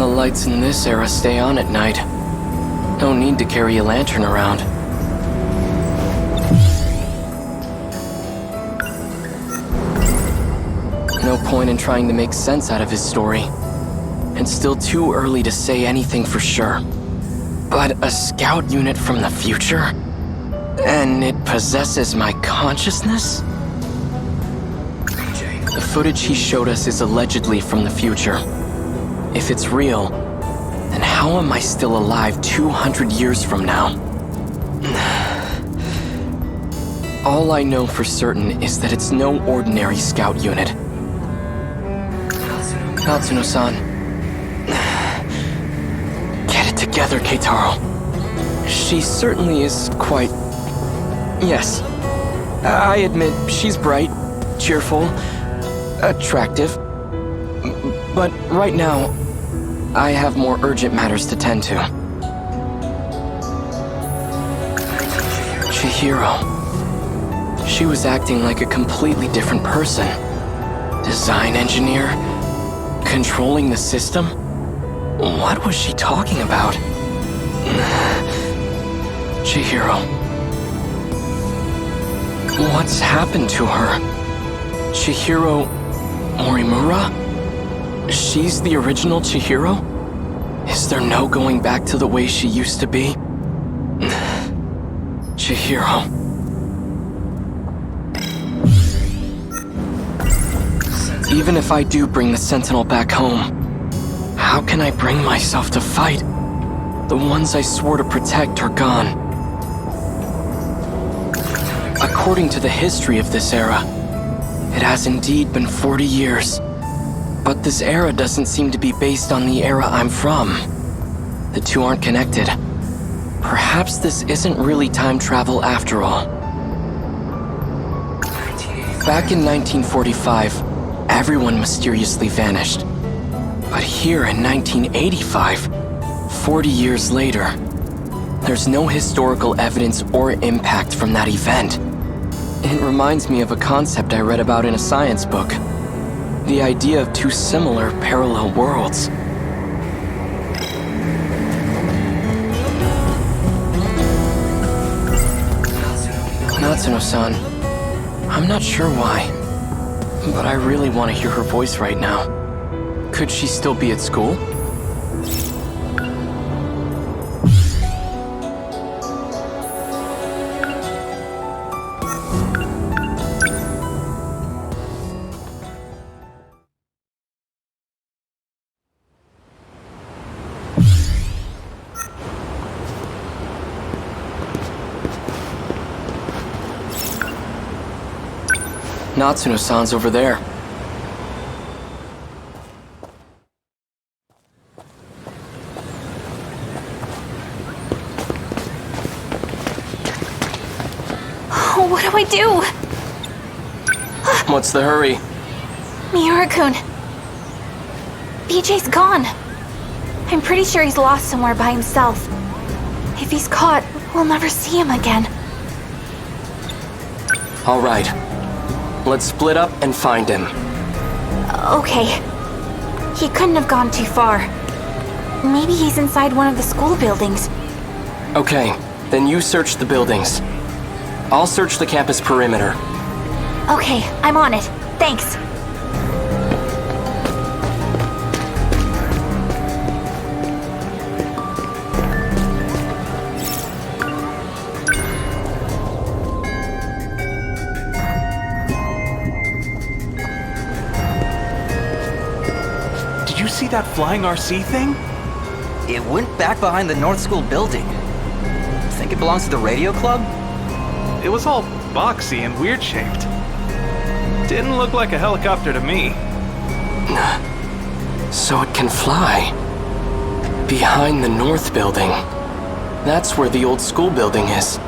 The lights in this era stay on at night. No need to carry a lantern around. No point in trying to make sense out of his story. It's still too early to say anything for sure. But a scout unit from the future? And it possesses my consciousness? The footage he showed us is allegedly from the future. If it's real, then how am I still alive 200 years from now? All I know for certain is that it's no ordinary scout unit. Natsuno-san. Get it together, Keitaro. She certainly is quite... Yes. I admit, she's bright, cheerful, attractive. But right now, I have more urgent matters to tend to. Chihiro. She was acting like a completely different person. Design engineer? Controlling the system? What was she talking about? Chihiro. What's happened to her? Chihiro Morimura? She's the original Chihiro? Is there no going back to the way she used to be? Chihiro. Even if I do bring the Sentinel back home, how can I bring myself to fight? The ones I swore to protect are gone. According to the history of this era, it has indeed been 40 years. But this era doesn't seem to be based on the era I'm from. The two aren't connected. Perhaps this isn't really time travel after all. Back in 1945, everyone mysteriously vanished. But here in 1985, 40 years later, there's no historical evidence or impact from that event. It reminds me of a concept I read about in a science book. The idea of two similar parallel worlds. Natsuno-san, I'm not sure why, but I really want to hear her voice right now. Could she still be at school? Natsuno-san's over there. What do I do? What's the hurry? Miura-kun. BJ's gone. I'm pretty sure he's lost somewhere by himself. If he's caught, we'll never see him again. All right. Let's split up and find him. Okay. He couldn't have gone too far. Maybe he's inside one of the school buildings. Okay, then you search the buildings. I'll search the campus perimeter. Okay, I'm on it. Thanks. Did you see that flying RC thing? It went back behind the North School building. Think it belongs to the radio club? It was all boxy and weird-shaped. Didn't look like a helicopter to me. So it can fly. Behind the North building. That's where the old school building is.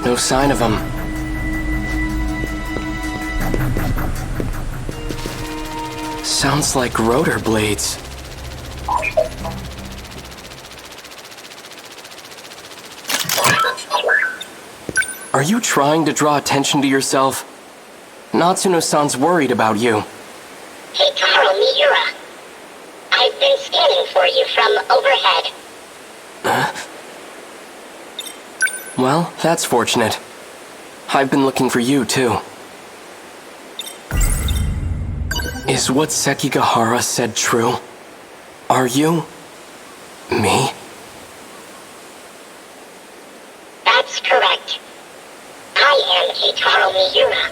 No sign of him. Sounds like rotor blades. Are you trying to draw attention to yourself? Natsuno-san's worried about you. Keitaro Miura. I've been scanning for you from overhead. Well, that's fortunate. I've been looking for you, too. Is what Sekigahara said true? Are you... me? That's correct. I am Keitaro Miura.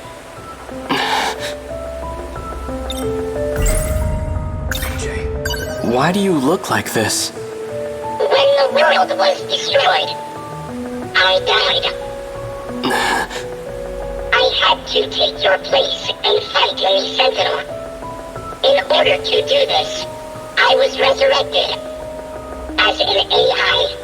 Why do you look like this? When the world was destroyed, I died. I had to take your place and fight in the Sentinel. In order to do this, I was resurrected as an AI.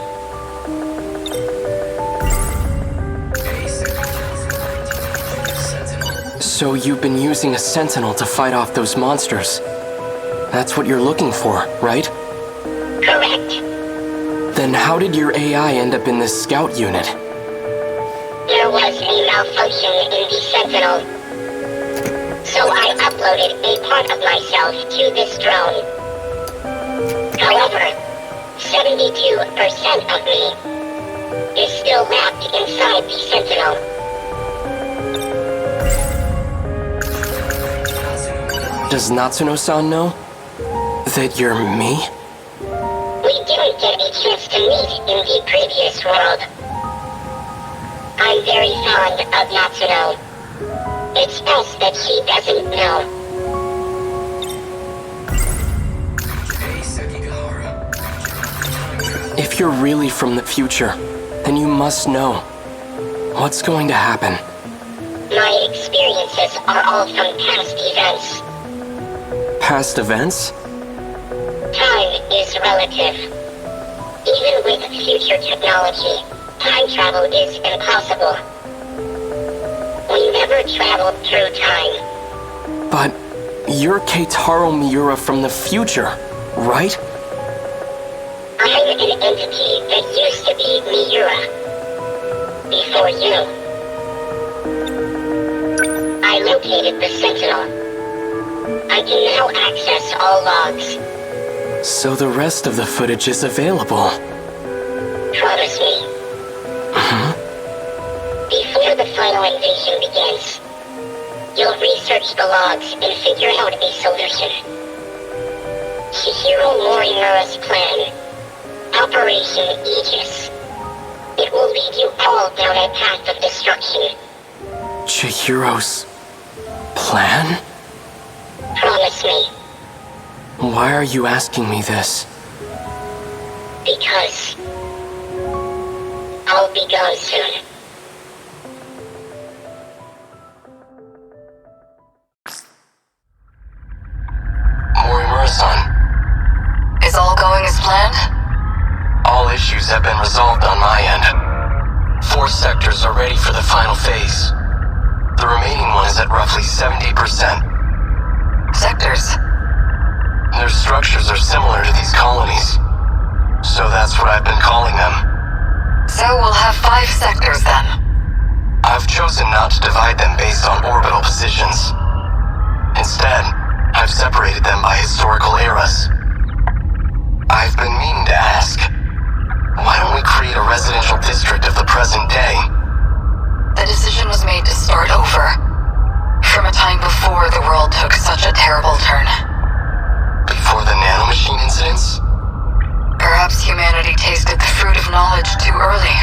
So you've been using a Sentinel to fight off those monsters. That's what you're looking for, right? Correct. Then how did your AI end up in this scout unit? There was a malfunction in the Sentinel, so I uploaded a part of myself to this drone. However, 72% of me is still wrapped inside the Sentinel. Does Natsuno-san know that you're me? We didn't get a chance to meet in the previous world. I'm very fond of Natsuno. It's best that she doesn't know. If you're really from the future, then you must know. What's going to happen? My experiences are all from past events. Past events? Time is relative. Even with future technology, time travel is impossible. We never traveled through time. But you're Keitaro Miura from the future, right? I'm an entity that used to be Miura. Before you. I located the Sentinel. I can now access all logs. So the rest of the footage is available. Promise me. Before the final invasion begins, you'll research the logs and figure out a solution. Chihiro Morimura's plan, Operation Aegis. It will lead you all down a path of destruction. Chihiro's plan? Promise me, Why are you asking me this? because I'll be gone soon. Morimura-san, Is all going as planned? all issues have been resolved on my end. 4 sectors are ready for the final phase. The remaining one is at roughly 70%. Sectors? Their structures are similar to these colonies. So that's what I've been calling them. So we'll have 5 sectors then. I've chosen not to divide them based on orbital positions. Instead, I've separated them by historical eras. I've been meaning to ask, why don't we create a residential district of the present day? The decision was made to start over. From a time before the world took such a terrible turn. Before the nanomachine incidents? Perhaps humanity tasted the fruit of knowledge too early.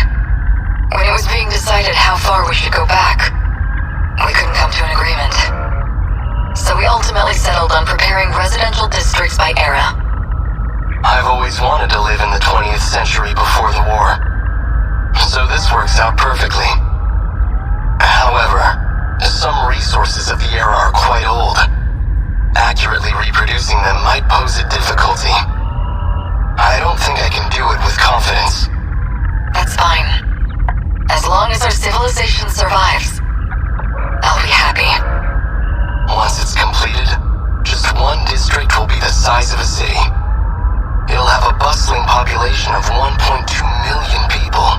When it was being decided how far we should go back, we couldn't come to an agreement. So we ultimately settled on preparing residential districts by era. I've always wanted to live in the 20th century before the war. So this works out perfectly. However, some resources of the era are quite old. Accurately reproducing them might pose a difficulty. I don't think I can do it with confidence. That's fine. As long as our civilization survives, I'll be happy. Once it's completed, just one district will be the size of a city. It'll have a bustling population of 1.2 million people.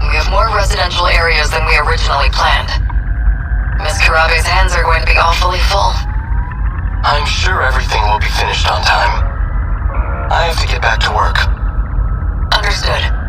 We have more residential areas than we originally planned. Miss Karabe's hands are going to be awfully full. I'm sure everything will be finished on time. I have to get back to work. Understood.